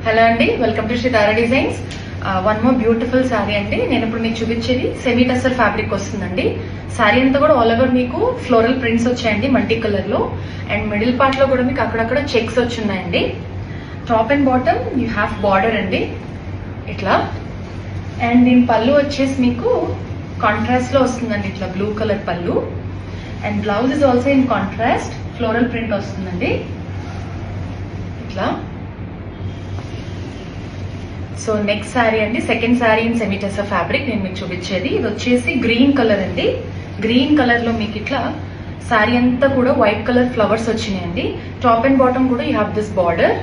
Hello అండి, welcome to Sri Tara Designs. One more beautiful sari అండి. నేను ఇప్పుడు మీకు చూపించేది సెమీ టసర్ ఫ్యాబ్రిక్ వస్తుందండి. శారీ అంతా కూడా ఆల్ ఓవర్ మీకు ఫ్లోరల్ ప్రింట్స్ వచ్చాయండి మల్టీ కలర్ లో. అండ్ మిడిల్ పార్ట్ లో కూడా మీకు అక్కడక్కడ చెక్స్ వచ్చున్నాయండి. Top and bottom you have border అండి ఇట్లా. అండ్ దీని పళ్ళు వచ్చేసి మీకు కాంట్రాస్ట్ లో వస్తుందండి, ఇట్లా బ్లూ కలర్ పళ్ళు. And blouse is also in contrast floral print వస్తుందండి ఇట్లా. సో నెక్స్ట్ శారీ అండి, second sari in semi tussar fabric నేను మీకు చూపించేది. ఇది వచ్చేసి గ్రీన్ కలర్ అండి. గ్రీన్ కలర్ లో మీకు ఇట్లా శారీ అంతా కూడా వైట్ కలర్ ఫ్లవర్స్ వచ్చినాయండి. టాప్ అండ్ బాటమ్ కూడా you have this border.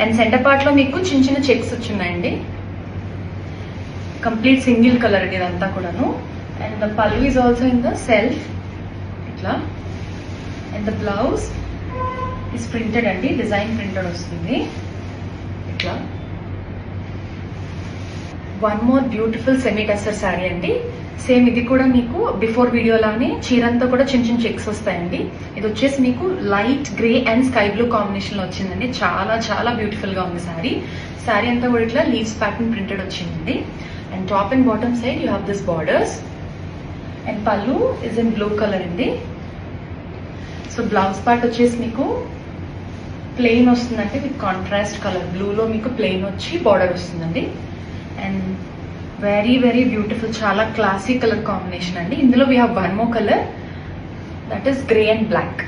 And centre part లో మీకు చిన్న చిన్న చెక్స్ వచ్చినాయండి. కంప్లీట్ సింగిల్ కలర్ అండి ఇదంతా కూడాను. And the pallu is also in the self ఇట్లా. And the blouse is printed అండి, డిజైన్ ప్రింటెడ్ వస్తుంది ఇట్లా. One more beautiful semi tussar sari అండి. సేమ్ ఇది కూడా మీకు బిఫోర్ వీడియోలానే చీరంతా కూడా చిన్న చిన్న చెక్స్ వస్తాయండి. ఇది వచ్చేసి మీకు light grey and sky blue combination లో వచ్చిందండి. చాలా చాలా బ్యూటిఫుల్ గా ఉంది శారీ. శారీ అంతా కూడా ఇట్లా లీవ్స్ ప్యాటర్న్ ప్రింటెడ్ వచ్చిందండి. And top and bottom side you have this borders. And పల్లు ఇస్ ఇన్ బ్లూ కలర్ అండి. సో బ్లౌజ్ పార్ట్ వచ్చేసి మీకు ప్లెయిన్ వస్తుందండి విత్ కాంట్రాస్ట్ కలర్ బ్లూలో మీకు ప్లెయిన్ వచ్చి బార్డర్ వస్తుందండి. అండ్ వెరీ వెరీ బ్యూటిఫుల్, చాలా క్లాసీ కలర్ కాంబినేషన్ అండి. ఇందులో we have one more colour, that is grey and black.